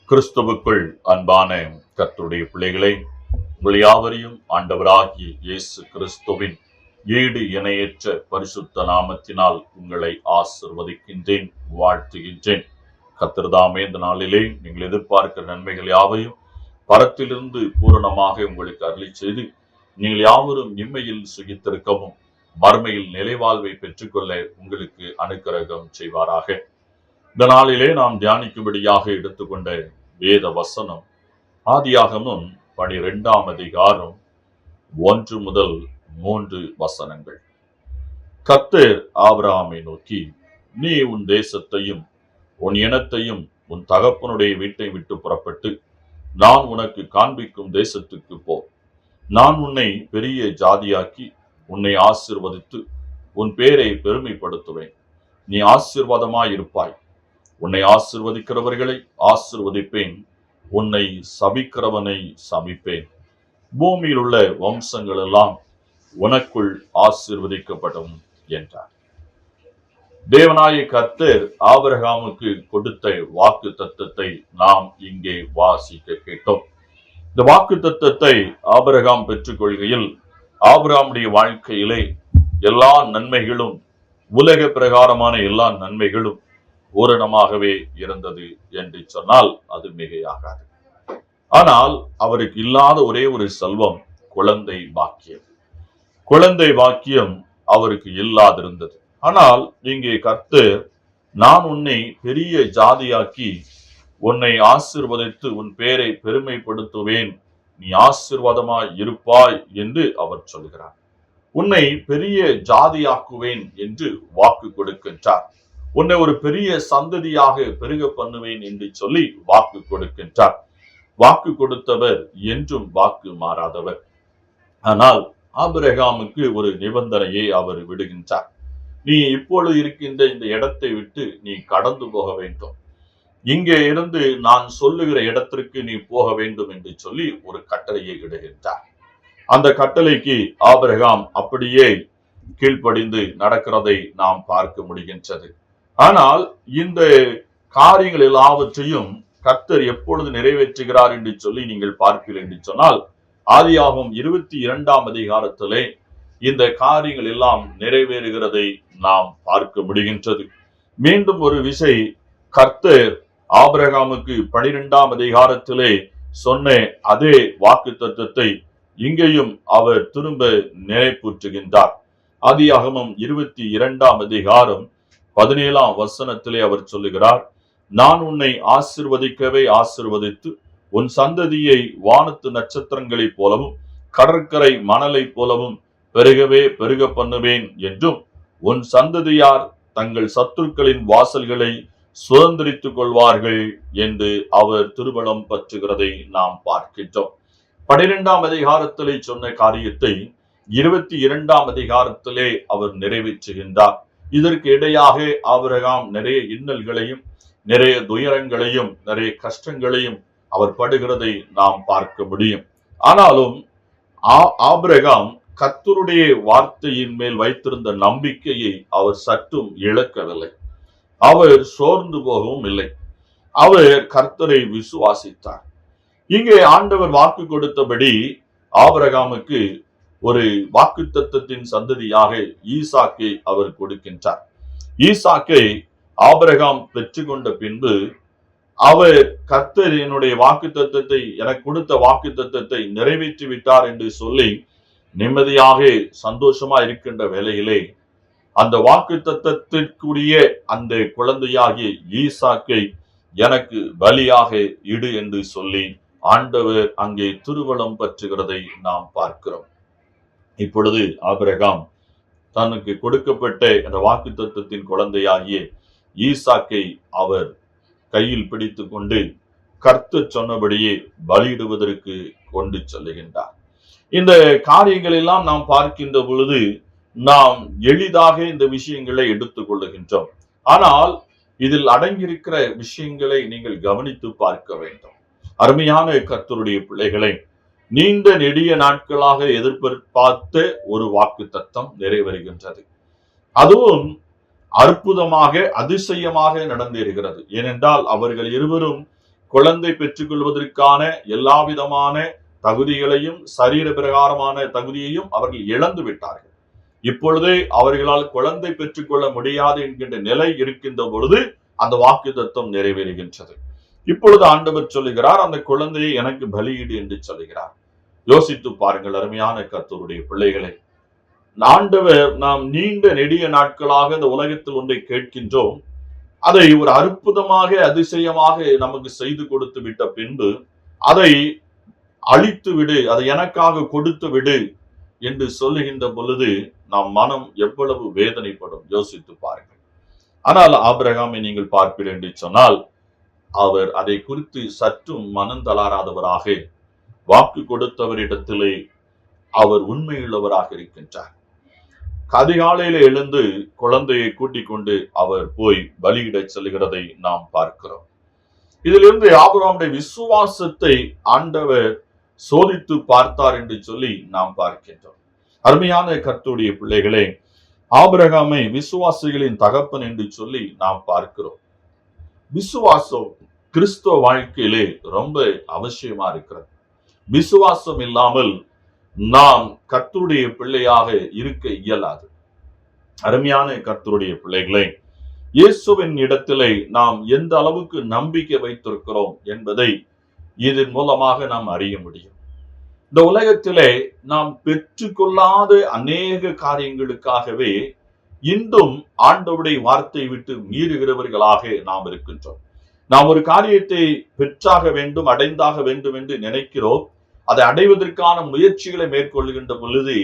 கிறிஸ்துவுக்குள் அன்பான கர்த்தருடைய பிள்ளைகளை, உங்கள் யாவரையும் ஆண்டவராகிய இயேசு கிறிஸ்துவின் ஈடு இணையற்ற பரிசுத்த நாமத்தினால் உங்களை ஆசிர்வதிக்கின்றேன், வாழ்த்துகின்றேன். கர்த்தர்தாமே இந்த நாளிலே நீங்கள் எதிர்பார்க்கிற நன்மைகள் யாவையும் பரத்திலிருந்து பூரணமாக உங்களுக்கு அருளி செய்து நீங்கள் யாவரும் இம்மையில் சுகித்திருக்கவும் மறுமையில் நிலைவாழ்வை பெற்றுக்கொள்ள உங்களுக்கு அனுக்கிரகம் செய்வாராக. இந்த நாளிலே நாம் தியானிக்கும்படியாக எடுத்துக்கொண்ட வேத வசனம் ஆதியாகமம் 12ஆம் அதிகாரம் 1 முதல் 3 வசனங்கள். கர்த்தர் ஆபிரகாமை நோக்கி, நீ உன் தேசத்தையும் உன் இனத்தையும் உன் தகப்பனுடைய வீட்டை விட்டு புறப்பட்டு நான் உனக்கு காண்பிக்கும் தேசத்துக்கு போ. நான் உன்னை பெரிய ஜாதியாக்கி உன்னை ஆசீர்வதித்து உன் பேரை பெருமைப்படுத்துவேன். நீ ஆசீர்வாதமாயிருப்பாய். உன்னை ஆசீர்வதிக்கிறவர்களை ஆசீர்வதிப்பேன், உன்னை சபிக்கிறவனை சபிப்பேன். பூமியில் உள்ள வம்சங்கள் எல்லாம் உனக்குள் ஆசீர்வதிக்கப்படும் என்றார். தேவனாய கர்த்தர் ஆபிரகாமுக்கு கொடுத்த வாக்கு தத்தத்தை நாம் இங்கே வாசிக்க கேட்டோம். இந்த வாக்கு தத்தத்தை ஆபிரகாம் பெற்றுக்கொள்கையில் ஆபிரகாமுடைய வாழ்க்கையிலே எல்லா நன்மைகளும், உலக பிரகாரமான எல்லா நன்மைகளும் பூரணமாகவே இருந்தது என்று சொன்னால் அது மிகையாகாது. ஆனால் அவருக்கு இல்லாத ஒரே ஒரு செல்வம் குழந்தை பாக்கியம். குழந்தை பாக்கியம் அவருக்கு இல்லாதிருந்தது. ஆனால் இங்கே கர்த்தர், நான் உன்னை பெரிய ஜாதியாக்கி உன்னை ஆசீர்வதித்து உன் பேரை பெருமைப்படுத்துவேன், நீ ஆசீர்வாதமாய் இருப்பாய் என்று அவர் சொல்கிறார். உன்னை பெரிய ஜாதியாக்குவேன் என்று வாக்கு கொடுக்கின்றார். உன்னை ஒரு பெரிய சந்ததியாக பெருக பண்ணுவேன் என்று சொல்லி வாக்கு கொடுக்கின்றார். வாக்கு கொடுத்தவர் என்றும் வாக்கு மாறாதவர். ஆனால் ஆபிரகாமுக்கு ஒரு நிபந்தனையை அவர் விடுகின்றார். நீ இப்பொழுது இருக்கின்ற இந்த இடத்தை விட்டு நீ கடந்து போக வேண்டும். இங்கே இருந்து நான் சொல்லுகிற இடத்திற்கு நீ போக வேண்டும் என்று சொல்லி ஒரு கட்டளையை இடுகின்றார். அந்த கட்டளைக்கு ஆபிரகாம் அப்படியே கீழ்ப்படிந்து நடக்கிறதை நாம் பார்க்க முடிகின்றது. ஆனால் இந்த காரியங்கள் எல்லாவற்றையும் கர்த்தர் எப்பொழுது நிறைவேற்றுகிறார் என்று சொல்லி நீங்கள் பார்ப்பீர்கள் என்று சொன்னால், ஆதியாகமம் 22ஆம் அதிகாரத்திலே இந்த காரியங்கள் எல்லாம் நிறைவேறுகிறதை நாம் பார்க்க முடிகின்றது. மீண்டும் ஒரு விசை கர்த்தர் ஆபிரகாமுக்கு 12ஆம் அதிகாரத்திலே சொன்ன அதே வாக்கு தத்தத்தை இங்கேயும் அவர் திரும்ப நினைப்பூற்றுகின்றார். ஆதியாகமம் 22ஆம் அதிகாரம் 17ஆம் வசனத்திலே அவர் சொல்லுகிறார், நான் உன்னை ஆசீர்வதிக்கவே ஆசீர்வதித்து உன் சந்ததியை வானத்து நட்சத்திரங்களைப் போலவும் கடற்கரை மணலை போலவும் பெருகவே பெருக பண்ணுவேன் என்றும் உன் சந்ததியார் தங்கள் சத்துருக்களின் வாசல்களை சுதந்திரித்துக் கொள்வார்கள் என்று அவர் திருபலம் பற்றுகிறதை நாம் பார்க்கின்றோம். 12ஆம் அதிகாரத்திலே சொன்ன காரியத்தை 22ஆம் அதிகாரத்திலே அவர் நிறைவேற்றுகின்றார். இதற்கு இடையாக ஆபிரகாம் நிறைய இன்னல்களையும் நிறைய துயரங்களையும் நிறைய கஷ்டங்களையும் அவர் படுகிறதை நாம் பார்க்க முடியும். ஆனாலும் ஆபிரகாம் கர்த்தருடைய வார்த்தையின் மேல் வைத்திருந்த நம்பிக்கையை அவர் சற்றும் இழக்கவில்லை. அவர் சோர்ந்து போகவும் இல்லை. அவர் கர்த்தரை விசுவாசித்தார். இங்கே ஆண்டவர் வாக்கு கொடுத்தபடி ஆபிரகாமுக்கு ஒரு வாக்கு தத்தத்தின் சந்ததியாக ஈசாக்கை அவர் கொடுக்கின்றார். ஈசாக்கை ஆபிரகாம் பெற்றுக்கொண்ட பின்பு அவர், கர்த்தர் என்னுடைய வாக்கு தத்தத்தை, எனக்கு கொடுத்த வாக்கு தத்தத்தை நிறைவேற்றி விட்டார் என்று சொல்லி நிம்மதியாக சந்தோஷமா இருக்கின்ற வேளையிலே அந்த வாக்கு தத்தத்திற்குரிய அந்த குழந்தையாகிய ஈசாக்கை எனக்கு பலியாக இடு என்று சொல்லி ஆண்டவர் அங்கே திருவலம் பற்றுகிறதை நாம் பார்க்கிறோம். இப்பொழுது ஆபிரகாம் தனக்கு கொடுக்கப்பட்ட அந்த வாக்கு தத்தத்தின் குழந்தையாகிய ஈசாக்கை அவர் கையில் பிடித்து கொண்டு கர்த்தர் சொன்னபடியே பலியிடுவதற்கு கொண்டு செல்லுகின்றார். இந்த காரியங்கள் எல்லாம் நாம் பார்க்கின்ற பொழுது நாம் எளிதாக இந்த விஷயங்களை எடுத்துக் கொள்ளுகின்றோம். ஆனால் இதில் அடங்கியிருக்கிற விஷயங்களை நீங்கள் கவனித்து பார்க்க வேண்டும். அருமையான கர்த்தருடைய பிள்ளைகளை, நீண்ட நெடிய நாட்களாக எதிர்பார்த்த ஒரு வாக்கு தத்தம் நிறைவேறுகின்றது. அதுவும் அற்புதமாக அதிசயமாக நடந்திருக்கிறது. ஏனென்றால் அவர்கள் இருவரும் குழந்தை பெற்றுக் கொள்வதற்கான எல்லா விதமான தகுதிகளையும், சரீர பிரகாரமான தகுதியையும் அவர்கள் இழந்து விட்டார்கள். இப்பொழுதே அவர்களால் குழந்தை பெற்றுக்கொள்ள முடியாது என்கின்ற நிலை இருக்கின்ற பொழுது அந்த வாக்குத்தத்தம் நிறைவேறுகின்றது. இப்பொழுது ஆண்டவர் சொல்லுகிறார், அந்த குழந்தையை எனக்கு பலியிடு என்று சொல்லுகிறார். யோசித்து பாருங்கள் அருமையான கர்த்தருடைய பிள்ளைகளை. ஆண்டவர் நாம் நீண்ட நெடிய நாட்களாக இந்த உலகத்தில் ஒன்றை கேட்கின்றோம். அதை ஒரு அற்புதமாக அதிசயமாக நமக்கு செய்து கொடுத்து விட்ட பின்பு அதை அழித்து விடு, அதை எனக்காக கொடுத்து விடு என்று சொல்லுகின்ற பொழுது நம் மனம் எவ்வளவு வேதனைப்படும் யோசித்து பாருங்கள். ஆனால் ஆபிரகாமை நீங்கள் பார்ப்பீர்கள் என்று சொன்னால் அவர் அதை குறித்து சற்றும் மனம் தளராதவராக, வாக்கு கொடுத்தவரிடத்திலே அவர் உண்மையுள்ளவராக இருக்கின்றார். அதிகாலையில எழுந்து குழந்தையை கூட்டிக் கொண்டு அவர் போய் பலியிட செல்கிறதை நாம் பார்க்கிறோம். இதிலிருந்து ஆபிரகாமுடைய விசுவாசத்தை ஆண்டவர் சோதித்து பார்த்தார் என்று சொல்லி நாம் பார்க்கின்றோம். அருமையான கர்த்தருடைய பிள்ளைகளே, ஆபிரகாமை விசுவாசிகளின் தகப்பன் என்று சொல்லி நாம் பார்க்கிறோம். விசுவாசம் கிறிஸ்துவ வாழ்க்கையிலே ரொம்ப அவசியமா இருக்கிறது. விசுவாசம் இல்லாமல் நாம் கர்த்தருடைய பிள்ளையாக இருக்க இயலாது. அருமையான கர்த்தருடைய பிள்ளைகளை, இயேசுவின் இடத்திலே நாம் எந்த அளவுக்கு நம்பிக்கை வைத்திருக்கிறோம் என்பதை இதன் மூலமாக நாம் அறிய முடியும். இந்த உலகத்திலே நாம் பெற்றுக்கொள்ளாத அநேக காரியங்களுக்காகவே இன்றும் ஆண்டவருடைய வார்த்தை விட்டு மீறுகிறவர்களாக நாம் இருக்கின்றோம். நாம் ஒரு காரியத்தை பெற்றாக வேண்டும், அடைந்தாக வேண்டும் என்று நினைக்கிறோம். அதை அடைவதற்கான முயற்சிகளை மேற்கொள்கின்ற பொழுது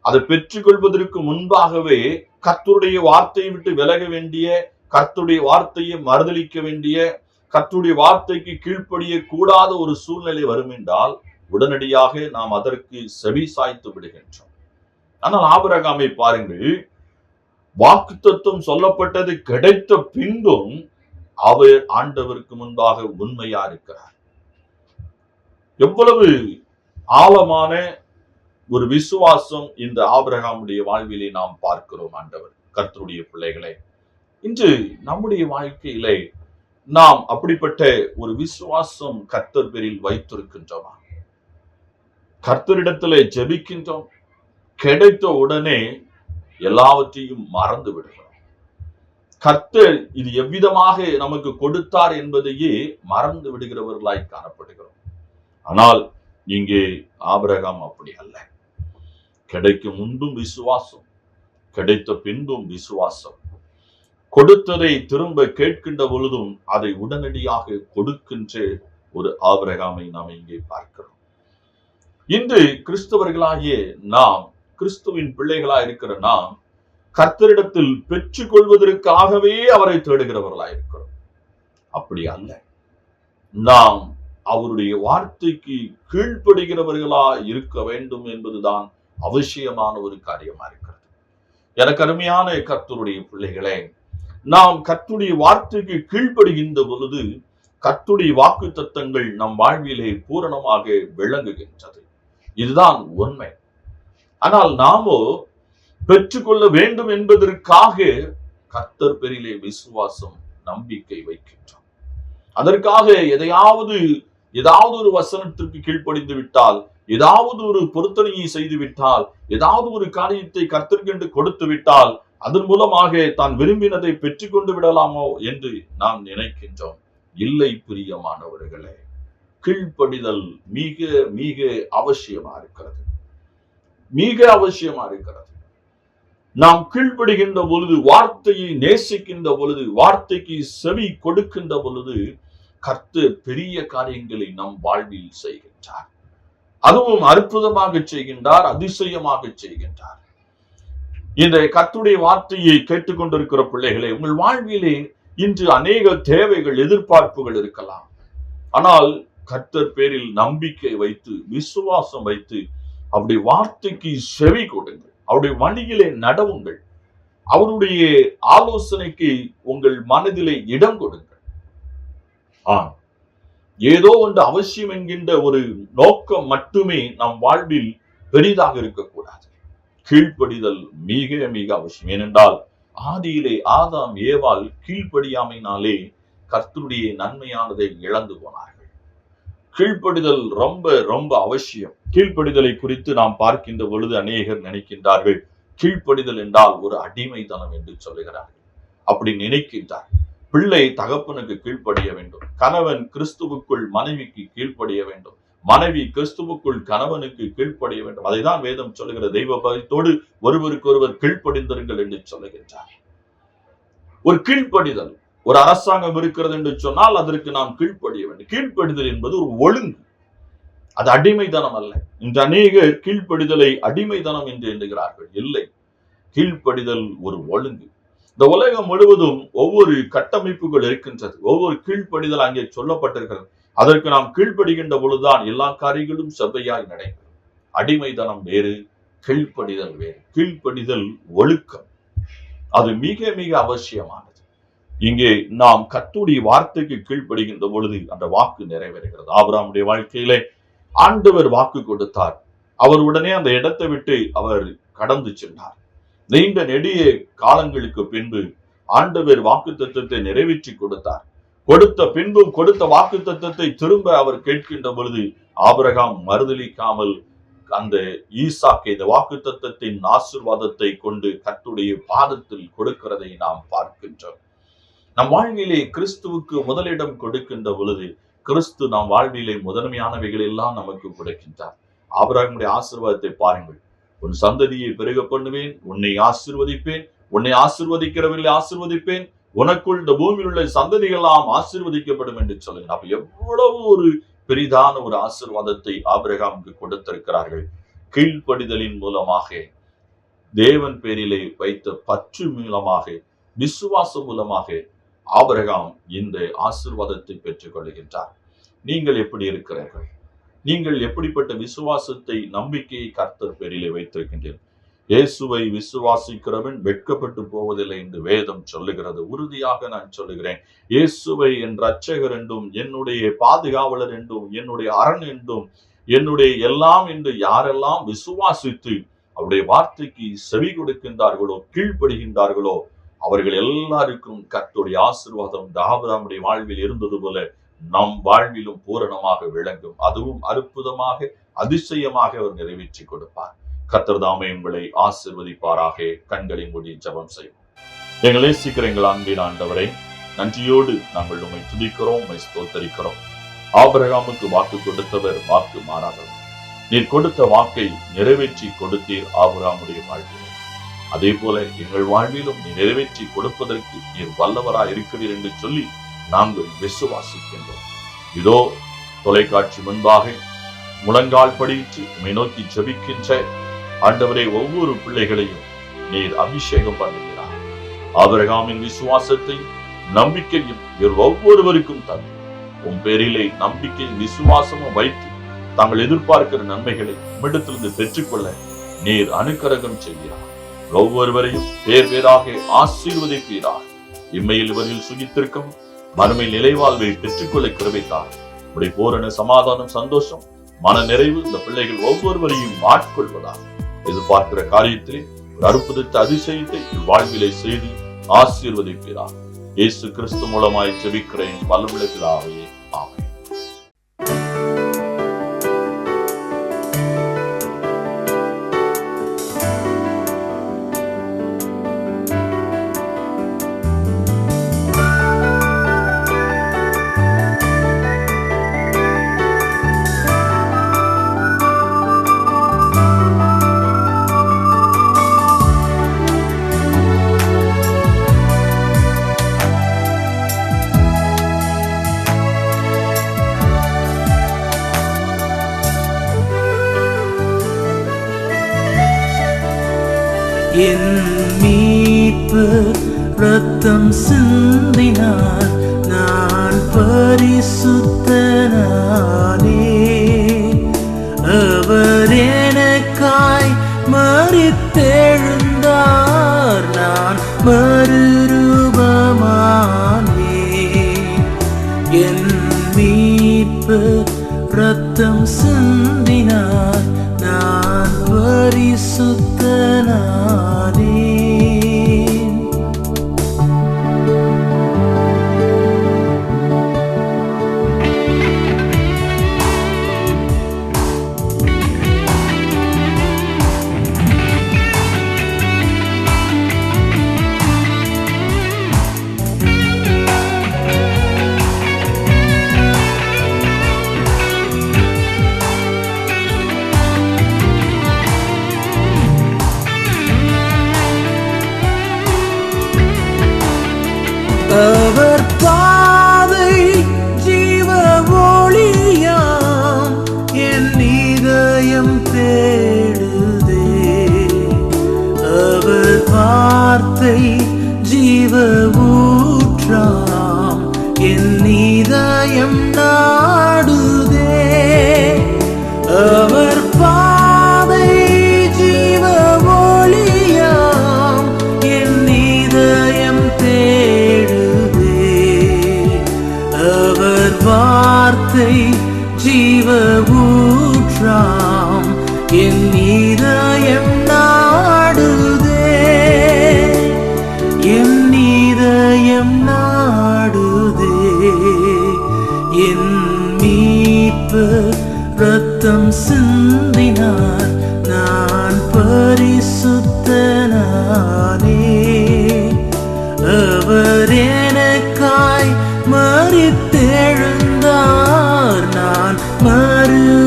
அதை பெற்றுக்கொள்வதற்கு முன்பாகவே கர்த்தருடைய வார்த்தையை விட்டு விலக வேண்டிய, கர்த்தருடைய வார்த்தையை மறுதலிக்க வேண்டிய, கர்த்தருடைய வார்த்தைக்கு கீழ்ப்படிய கூடாத ஒரு சூழ்நிலை வரும் என்றால் உடனடியாக நாம் அதற்கு செவி சாய்த்து விடுகின்றோம். ஆனால் ஆபிரகாமை பாருங்கள், வாக்குத்தத்தம் சொல்லப்பட்டது கிடைத்த பின்பும் அவர் ஆண்டவருக்கு முன்பாக உண்மையா இருக்கிறார். எவ்வளவு ஆழமான ஒரு விசுவாசம் இந்த ஆபிரகாமுடைய வாழ்விலே நாம் பார்க்கிறோம். ஆண்டவர் கர்த்தருடைய பிள்ளைகளை, இன்று நம்முடைய வாழ்க்கையிலே நாம் அப்படிப்பட்ட ஒரு விசுவாசம் கர்த்தர் பேரில் வைத்திருக்கின்றோமா? கர்த்தரிடத்திலே ஜெபிக்கின்றோம், கிடைத்த உடனே எல்லாவற்றையும் மறந்து விடுகிறோம். கர்த்தர் இது எவ்விதமாக நமக்கு கொடுத்தார் என்பதையே மறந்து விடுகிறவர்களாய் காணப்படுகிறோம். ஆனால் இங்கே ஆபிரகாம் அப்படி அல்ல. கிடைக்கும் முன்பும் விசுவாசம், கிடைத்த பின்பும் விசுவாசம், கொடுத்ததை திரும்ப கேட்கின்ற பொழுதும் அதை உடனடியாக கொடுக்கின்ற ஒரு ஆபிரகாமை நாம் இங்கே பார்க்கிறோம். இன்று கிறிஸ்தவர்களாகிய நாம், கிறிஸ்துவின் பிள்ளைகளாய் இருக்கிற நாம், கர்த்தரிடத்தில் பெற்றுக் கொள்வதற்காகவே அவரை தேடுகிறவர்களாய் இருக்கிறோம். அப்படி அல்ல, நாம் அவருடைய வார்த்தைக்கு கீழ்ப்படுகிறவர்களா இருக்க வேண்டும் என்பதுதான் அவசியமான ஒரு காரியமா இருக்கிறது. எனக்கு அருமையான கர்த்தருடைய பிள்ளைகளே, நாம் கர்த்தருடைய வார்த்தைக்கு கீழ்ப்படுகின்ற பொழுது கர்த்தருடைய வாக்கு தத்தங்கள் நம் வாழ்விலே பூரணமாக விளங்குகின்றது. இதுதான் உண்மை. ஆனால் நாமோ பெற்றுக்கொள்ள வேண்டும் என்பதற்காக கர்த்தர் பேரிலே விசுவாசம், நம்பிக்கை வைக்கின்றோம். அதற்காக ஏதாவது ஒரு வசனத்திற்கு கீழ்ப்படிந்து விட்டால், ஏதாவது ஒரு பொருத்தனையை செய்து விட்டால், ஏதாவது ஒரு காரியத்தை கர்த்தர்க்கென்று கொடுத்து விட்டால், அதன் மூலமாக தான் விரும்பினதை பெற்றுக்கொண்டு விடலாமோ என்று நாம் நினைக்கின்றோம். இல்லை பிரியமானவர்களே, கீழ்ப்படிதல் மிக மிக அவசியமா இருக்கிறது. மிக அவசியமா இருக்கிறது. நாம் கீழ்ப்படுகின்ற பொழுது, வார்த்தையை நேசிக்கின்ற பொழுது, வார்த்தைக்கு செவி கொடுக்கின்ற பொழுது கர்த்தர் பெரிய காரியங்களை நம் வாழ்வில் செய்கின்றார். அதுவும் அற்புதமாக செய்கின்றார், அதிசயமாக செய்கின்றார். இந்த கர்த்தருடைய வார்த்தையை கேட்டுக்கொண்டிருக்கிற பிள்ளைகளே, உங்கள் வாழ்விலே இன்று அநேக தேவைகள், எதிர்பார்ப்புகள் இருக்கலாம். ஆனால் கர்த்தர் பேரில் நம்பிக்கை வைத்து, விசுவாசம் வைத்து, அவருடைய வார்த்தைக்கு செவி கொடுங்கள், அவருடைய வழியிலே நடவுங்கள், அவருடைய ஆலோசனைக்கு உங்கள் மனதிலே இடம் கொடுங்கள். ஏதோ ஒன்று அவசியம் என்கின்ற ஒரு நோக்கம் மட்டுமே நம் வாழ்வில் பெரிதாக இருக்கக்கூடாது. கீழ்ப்படிதல் மிக மிக அவசியம். ஏனென்றால் ஆதியிலே ஆதாம் ஏவாள் கீழ்ப்படியாமையினாலே கர்த்தருடைய நன்மையானதை இழந்து போனார்கள். கீழ்ப்படிதல் ரொம்ப ரொம்ப அவசியம். கீழ்ப்படிதலை குறித்து நாம் பார்க்கின்ற பொழுது அநேகர் நினைக்கின்றார்கள், கீழ்ப்படிதல் என்றால் ஒரு அடிமைத்தனம் என்று சொல்லுகிறார்கள். அப்படி நினைக்கின்றார். பிள்ளை தகப்பனுக்கு கீழ்ப்படிய வேண்டும், கணவன் கிறிஸ்துவுக்குள் மனைவிக்கு கீழ்ப்படிய வேண்டும், மனைவி கிறிஸ்துவுக்குள் கணவனுக்கு கீழ்ப்படிய வேண்டும். அதைதான் வேதம் சொல்லுகிற, தெய்வ பயத்தோடு ஒருவருக்கொருவர் கீழ்ப்படிந்திருங்கள் என்று சொல்லுகின்றார். ஒரு கீழ்ப்படிதல், ஒரு அரசாங்கம் இருக்கிறது என்று சொன்னால் அதற்கு நாம் கீழ்ப்படிய வேண்டும். கீழ்ப்படிதல் என்பது ஒரு ஒழுங்கு, அது அடிமைத்தனம் அல்ல. இன்று அநேகர் கீழ்ப்படிதலை அடிமைத்தனம் என்று எண்ணுகிறார்கள். இல்லை, கீழ்ப்படிதல் ஒரு ஒழுங்கு. இந்த உலகம் முழுவதும் ஒவ்வொரு கட்டமைப்புகள் இருக்கின்றது, ஒவ்வொரு கீழ்ப்படிதல் அங்கே சொல்லப்பட்டிருக்கிறது. அதற்கு நாம் கீழ்ப்படுகின்ற பொழுதுதான் எல்லா காரியங்களும் செவ்வையாய் நடைபெறும். அடிமைத்தனம் வேறு, கீழ்ப்படிதல் வேறு. கீழ்ப்படிதல் ஒழுக்கம், அது மிக மிக அவசியமானது. இங்கே நாம் கர்த்தருடைய வார்த்தைக்கு கீழ்ப்படுகின்ற பொழுது அந்த வாக்கு நிறைவேறுகிறது. ஆபிரகாமுடைய வாழ்க்கையிலே ஆண்டவர் வாக்கு கொடுத்தார். அவர் உடனே அந்த இடத்தை விட்டு அவர் கடந்து சென்றார். நீண்ட நெடிய காலங்களுக்கு பின்பு ஆண்டவர் வாக்கு தத்தத்தை நிறைவேற்றி கொடுத்தார். கொடுத்த பின்பும் கொடுத்த வாக்கு தத்தத்தை திரும்ப அவர் கேட்கின்ற பொழுது ஆபிரகாம் மறுதலிக்காமல் அந்த ஈசாக்கை, இந்த வாக்கு தத்தத்தின் ஆசீர்வாதத்தை கொண்டு கர்த்தருடைய பாதத்தில் கொடுக்கிறதை நாம் பார்க்கின்றோம். நம் வாழ்விலே கிறிஸ்துவுக்கு முதலிடம் கொடுக்கின்ற பொழுது கிறிஸ்து நம் வாழ்விலே முதன்மையானவைகள் எல்லாம் நமக்கு கொடுக்கின்றார். ஆபிரகாமுடைய ஆசீர்வாதத்தை பாருங்கள். உன் சந்ததியை பெருக பண்ணுவேன், உன்னை ஆசீர்வதிப்பேன், உன்னை ஆசீர்வதிக்கிறவர்களை ஆசீர்வதிப்பேன், உனக்குள் இந்த பூமியில் உள்ள சந்ததிகள் எல்லாம் ஆசீர்வதிக்கப்படும் என்று சொல்லுங்க. அப்ப எவ்வளவு ஒரு பெரிதான ஒரு ஆசீர்வாதத்தை ஆபிரகாமுக்கு கொடுத்திருக்கிறார்கள். கீழ்ப்படிதலின் மூலமாக, தேவன் பேரிலே வைத்த பற்று மூலமாக, விசுவாசம் மூலமாக ஆபிரகாம் இந்த ஆசீர்வாதத்தை பெற்றுக் கொள்கின்றார். நீங்கள் எப்படி இருக்கிறீர்கள்? நீங்கள் எப்படிப்பட்ட விசுவாசத்தை, நம்பிக்கையை கர்த்தர் பேரிலே வைத்திருக்கின்றீர்கள்? இயேசுவை விசுவாசிக்கிறவன் வெட்கப்பட்டு போவதில்லை என்று வேதம் சொல்லுகிறது. உறுதியாக நான் சொல்லுகிறேன், இயேசுவை என் இரட்சகர் என்றும், என்னுடைய பாதுகாவலர் என்றும், என்னுடைய அரண் என்றும், என்னுடைய எல்லாம் என்று யாரெல்லாம் விசுவாசித்து அவருடைய வார்த்தைக்கு செவி கொடுக்கின்றார்களோ, கீழ்ப்படுகின்றார்களோ, அவர்கள் எல்லாருக்கும் கர்த்தருடைய ஆசீர்வாதம் ஆபிரகாமுடைய வாழ்வில் இருந்தது போல நம் வாழ்விலும் பூரணமாக விளங்கும். அதுவும் அற்புதமாக, அதிசயமாக அவர் நிறைவேற்றி கொடுப்பார். கர்த்தர் தாமே உங்களை ஆசீர்வதிப்பாராக. கண்களை மூடி ஜெபம் செய்வோம். எங்களை சீக்கிரம் எங்கள் அன்பின் ஆண்டவரை, நன்றியோடு நாங்கள் உம்மை துதிக்கிறோம், உம்மை ஸ்தோத்தரிக்கிறோம். ஆபிரகாமுக்கு வாக்கு கொடுத்தவர் வாக்கு மாறாதவர். நீர் கொடுத்த வாக்கை நிறைவேற்றி கொடுத்தீர் ஆபிரகாமுடைய வாழ்வில். அதே போல எங்கள் வாழ்விலும் நீ நிறைவேற்றி கொடுப்பதற்கு நீர் வல்லவராய் இருக்கிறீர் என்று சொல்லி நாங்கள் விசுவாசிக்கின்றோம். இதோ தொலைக்காட்சி முன்பாக முழங்கால் படியிட்டு உம்மை நோக்கி ஜெபிக்கின்ற ஆண்டவரே, ஒவ்வொரு பிள்ளைகளையும் நீர் அபிஷேகம் பண்ணுகிறார். ஆபிரகாமின் விசுவாசத்தை, நம்பிக்கையும் நீர் ஒவ்வொருவருக்கும் தந்து உன் பேரிலே நம்பிக்கையும் விசுவாசமும் வைத்து தாங்கள் எதிர்பார்க்கிற நன்மைகளை உம்மிடத்திலிருந்து பெற்றுக்கொள்ள நீர் அனுக்கிரகம் செய்கிறார். ஒவ்வொருவரையும் பேர் பேராக ஆசீர்வதிப்பீரார். இம்மையில் இவரில் சுகித்திருக்கும் மறுமையில் நிலைவாழ்வை பெற்றுக்கொள்ள கிருபைத்தார். உடைய பூரண சமாதானம், சந்தோஷம், மன நிறைவு இந்த பிள்ளைகள் ஒவ்வொருவரையும் ஆட்கொள்வதாக எதிர்பார்க்கிற காரியத்திலே ஒரு அற்புதத்தை, அதிசயத்தை வாழ்விலை செய்து ஆசீர்வதிப்பீரார். இயேசு கிறிஸ்து மூலமாய் ஜெபிக்கிறேன் வல்லமுள்ள பிதாவே, ஆமென். என் மீட்பு ரத்தம் சிந்தினார், நான் பரிசுத்தனானே. அவர் எனக்காய் மரித்தெழுந்தார், நான் மறுரூபமானேன். என் மீட்பு ரத்தம் சிந்தினார், நான் பரிசுத்தனானேன். இதயம் நாடுதே. அவர் பாதை ஜீவ ஒளியாம், என் இதயம் தேடுதே. அவர் வார்த்தை ஜீவ ஊற்றாம், என் இதயம் நாடுதே. என் இதயம் நாடுதே. என் மீட்பர் ரத்தம் சிந்தினார், நான் பரிசுத்தனானே. அவர் எனக்காய் மரித்தெழுந்தார், நான் மறுரூபமானேன்.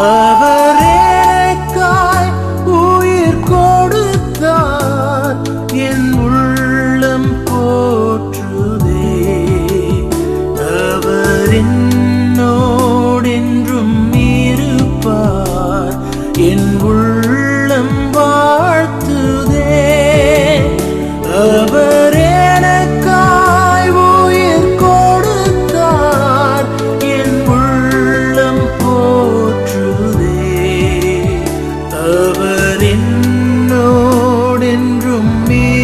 அவர் எனக்காய் உயிர் கொடுத்தார், என் உள்ளம் போற்றுதே. அவர் என்னோடென்றும் இருப்பார், என் உள்ளம் வாழ்த்துதே. அவர் எனக்காய் உயிர் கொடுத்தார், என் உள்ளம் போற்றுதே. அவர் என்னோடென்றும்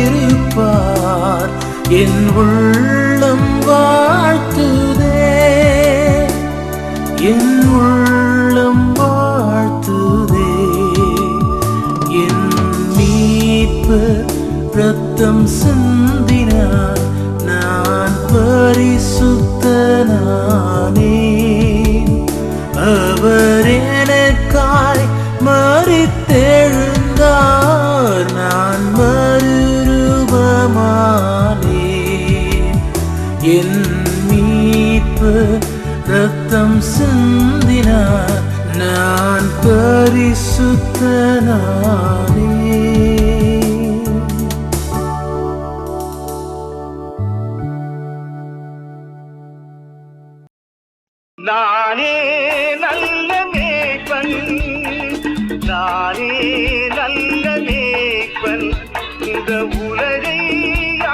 இருப்பார், என் உள்ளம் வாழ்த்துதே. என் உள்ளம் வாழ்த்துதே. என் மீட்பர் ரத்தம் சிந்தினார், நான் பரிசுத்தனானேன். அவர் எனக்காய் மரித்தெழுந்தார், நான் மறுரூபமானேன். என் மீட்பர் ரத்தம் சிந்தினார், நான் பரிசுத்தனானேன். நானே நல்ல மேய்ப்பன், நானே நல்ல மேய்ப்பன், இந்த உலகை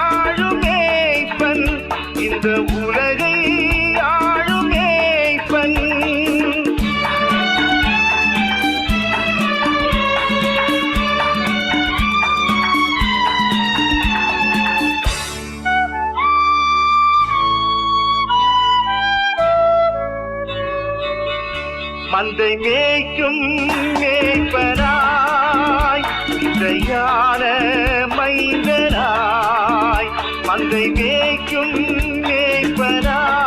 ஆளும் மேய்ப்பன், இந்த உலகை ஆளும் மேய்ப்பன். மந்தை மேய்க்கும் மேய்ப்பனாய், இசையான மைந்தனாய். மந்தை மேய்க்கும் மேய்ப்பனாய்,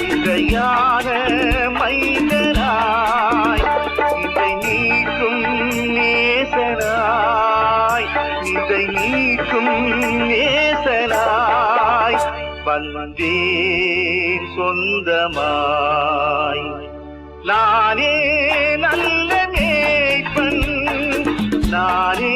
இசையான மைந்தனாய். இதை நீக்கும் நேசனாய், இதை நீக்கும் நேசனாய். வந்தேன் சொந்தமாய். நானே நல்ல மேய்ப்பன், நானே